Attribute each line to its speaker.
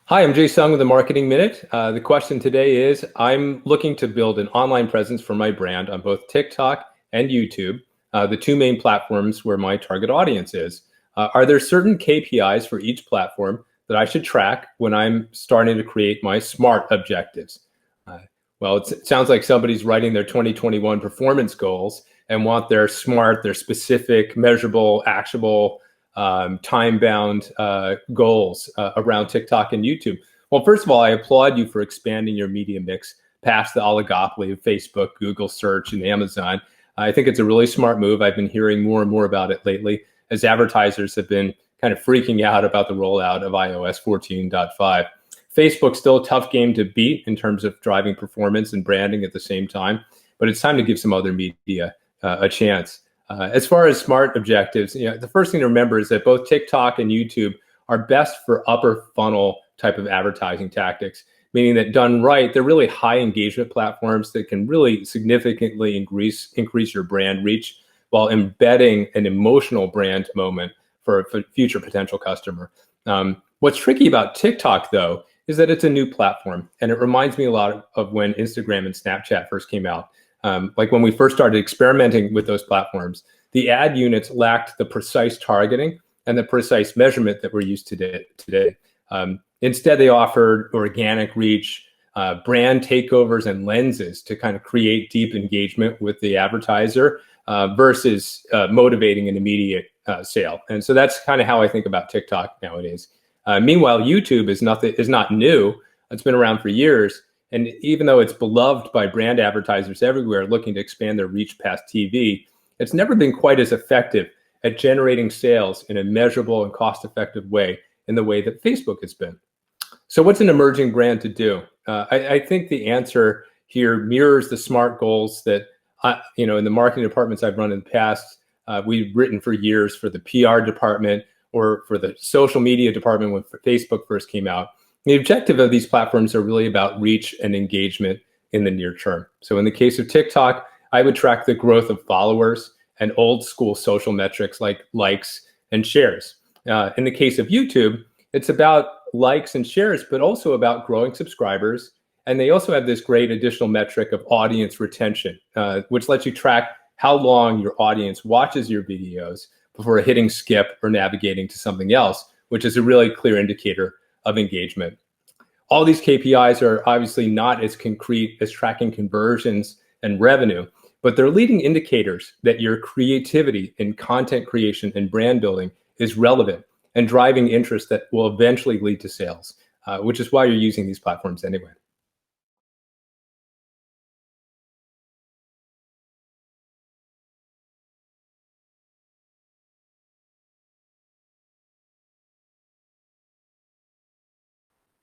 Speaker 1: Hi, I'm Jay Sung with the Marketing Minute. The question today is, I'm looking to build an online presence for my brand on both TikTok and YouTube, the two main platforms where my target audience is. Are there certain KPIs for each platform that I should track when I'm starting to create my SMART objectives? Uh, well, it sounds like somebody's writing their 2021 performance goals and want their SMART, their specific, measurable, actionable, time-bound goals around TikTok and YouTube. Well, first of all, I applaud you for expanding your media mix past the oligopoly of Facebook, Google search, and Amazon. I think it's a really smart move. I've been hearing more and more about it lately as advertisers have been kind of freaking out about the rollout of iOS 14.5. Facebook's still a tough game to beat in terms of driving performance and branding at the same time, but it's time to give some other media a chance. As far as SMART objectives, the first thing to remember is that both TikTok and YouTube are best for upper funnel type of advertising tactics, meaning that done right, they're really high engagement platforms that can really significantly increase your brand reach while embedding an emotional brand moment for a future potential customer. What's tricky about TikTok, though, is that it's a new platform, and it reminds me a lot of when Instagram and Snapchat first came out. Like when we first started experimenting with those platforms, the ad units lacked the precise targeting and the precise measurement that we're used to today. Instead, they offered organic reach, brand takeovers, and lenses to kind of create deep engagement with the advertiser versus motivating an immediate sale. And so that's kind of how I think about TikTok nowadays. Meanwhile, YouTube is not new. It's been around for years. And even though it's beloved by brand advertisers everywhere looking to expand their reach past TV, it's never been quite as effective at generating sales in a measurable and cost-effective way in the way that Facebook has been. So what's an emerging brand to do? I think the answer here mirrors the SMART goals that, in the marketing departments I've run in the past, we've written for years for the PR department or for the social media department when Facebook first came out. The objective of these platforms are really about reach and engagement in the near term. So in the case of TikTok, I would track the growth of followers and old school social metrics like likes and shares. In the case of YouTube, it's about likes and shares, but also about growing subscribers. And they also have this great additional metric of audience retention, which lets you track how long your audience watches your videos before hitting skip or navigating to something else, which is a really clear indicator of engagement. All these KPIs are obviously not as concrete as tracking conversions and revenue, but they're leading indicators that your creativity in content creation and brand building is relevant and driving interest that will eventually lead to sales, which is why you're using these platforms anyway.